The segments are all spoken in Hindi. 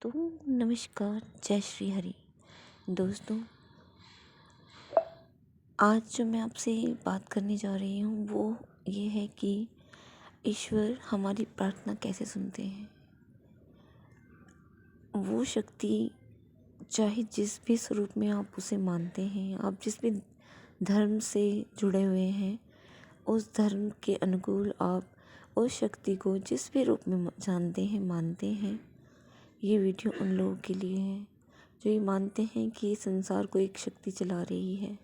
तो नमस्कार, जय श्री हरि। दोस्तों, आज जो मैं आपसे बात करने जा रही हूँ वो ये है कि ईश्वर हमारी प्रार्थना कैसे सुनते हैं। वो शक्ति, चाहे जिस भी स्वरूप में आप उसे मानते हैं, आप जिस भी धर्म से जुड़े हुए हैं, उस धर्म के अनुकूल आप उस शक्ति को जिस भी रूप में जानते हैं, मानते हैं। ये वीडियो उन लोगों के लिए है जो ये मानते हैं कि संसार को एक शक्ति चला रही है,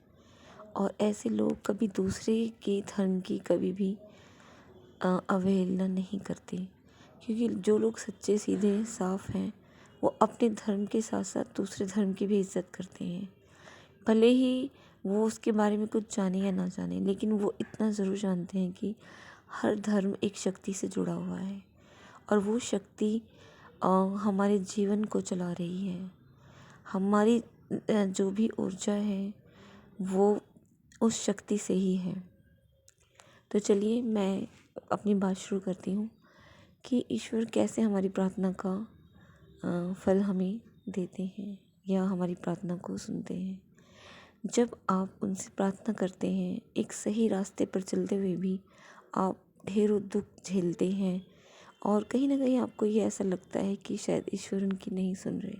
और ऐसे लोग कभी दूसरे के धर्म की कभी भी अवहेलना नहीं करते, क्योंकि जो लोग सच्चे सीधे साफ हैं वो अपने धर्म के साथ साथ दूसरे धर्म की भी इज्जत करते हैं। भले ही वो उसके बारे में कुछ जाने या ना जाने, लेकिन वो इतना ज़रूर जानते हैं कि हर धर्म एक शक्ति से जुड़ा हुआ है, और वो शक्ति हमारे जीवन को चला रही है। हमारी जो भी ऊर्जा है वो उस शक्ति से ही है। तो चलिए मैं अपनी बात शुरू करती हूँ कि ईश्वर कैसे हमारी प्रार्थना का फल हमें देते हैं या हमारी प्रार्थना को सुनते हैं। जब आप उनसे प्रार्थना करते हैं, एक सही रास्ते पर चलते हुए भी आप ढेरों दुख झेलते हैं, और कहीं ना कहीं आपको ये ऐसा लगता है कि शायद ईश्वर उनकी नहीं सुन रहे।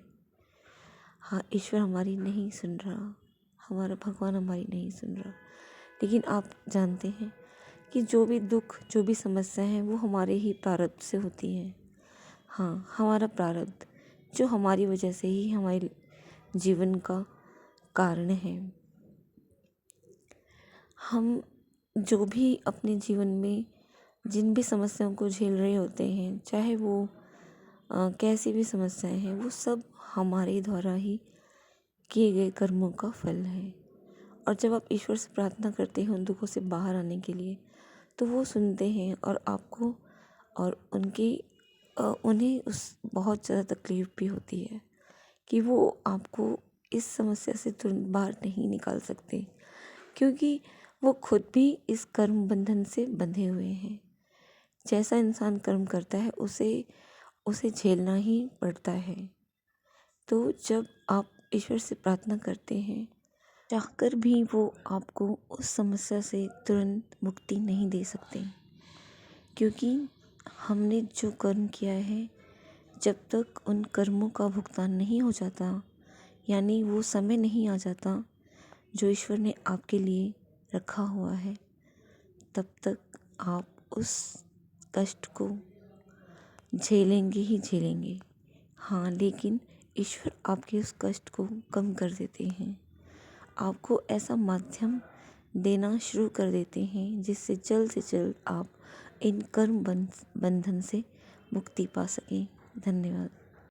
हाँ, ईश्वर हमारी नहीं सुन रहा, हमारा भगवान हमारी नहीं सुन रहा, लेकिन आप जानते हैं कि जो भी दुख, जो भी समस्या है वो हमारे ही प्रारब्ध से होती है। हाँ, हमारा प्रारब्ध जो हमारी वजह से ही हमारे जीवन का कारण है। हम जो भी अपने जीवन में जिन भी समस्याओं को झेल रहे होते हैं, चाहे वो कैसी भी समस्याएं हैं, वो सब हमारे द्वारा ही किए गए कर्मों का फल है। और जब आप ईश्वर से प्रार्थना करते हैं उन दुखों से बाहर आने के लिए, तो वो सुनते हैं, और आपको और उन्हें उस बहुत ज़्यादा तकलीफ़ भी होती है कि वो आपको इस समस्या से तुरंत बाहर नहीं निकाल सकते, क्योंकि वो खुद भी इस कर्म बंधन से बंधे हुए हैं। जैसा इंसान कर्म करता है उसे झेलना ही पड़ता है। तो जब आप ईश्वर से प्रार्थना करते हैं, चाहकर भी वो आपको उस समस्या से तुरंत मुक्ति नहीं दे सकते, क्योंकि हमने जो कर्म किया है, जब तक उन कर्मों का भुगतान नहीं हो जाता, यानी वो समय नहीं आ जाता जो ईश्वर ने आपके लिए रखा हुआ है, तब तक आप उस कष्ट को झेलेंगे ही झेलेंगे। हाँ, लेकिन ईश्वर आपके उस कष्ट को कम कर देते हैं, आपको ऐसा माध्यम देना शुरू कर देते हैं जिससे जल्द से जल्द आप इन कर्म बंधन से मुक्ति पा सकें। धन्यवाद।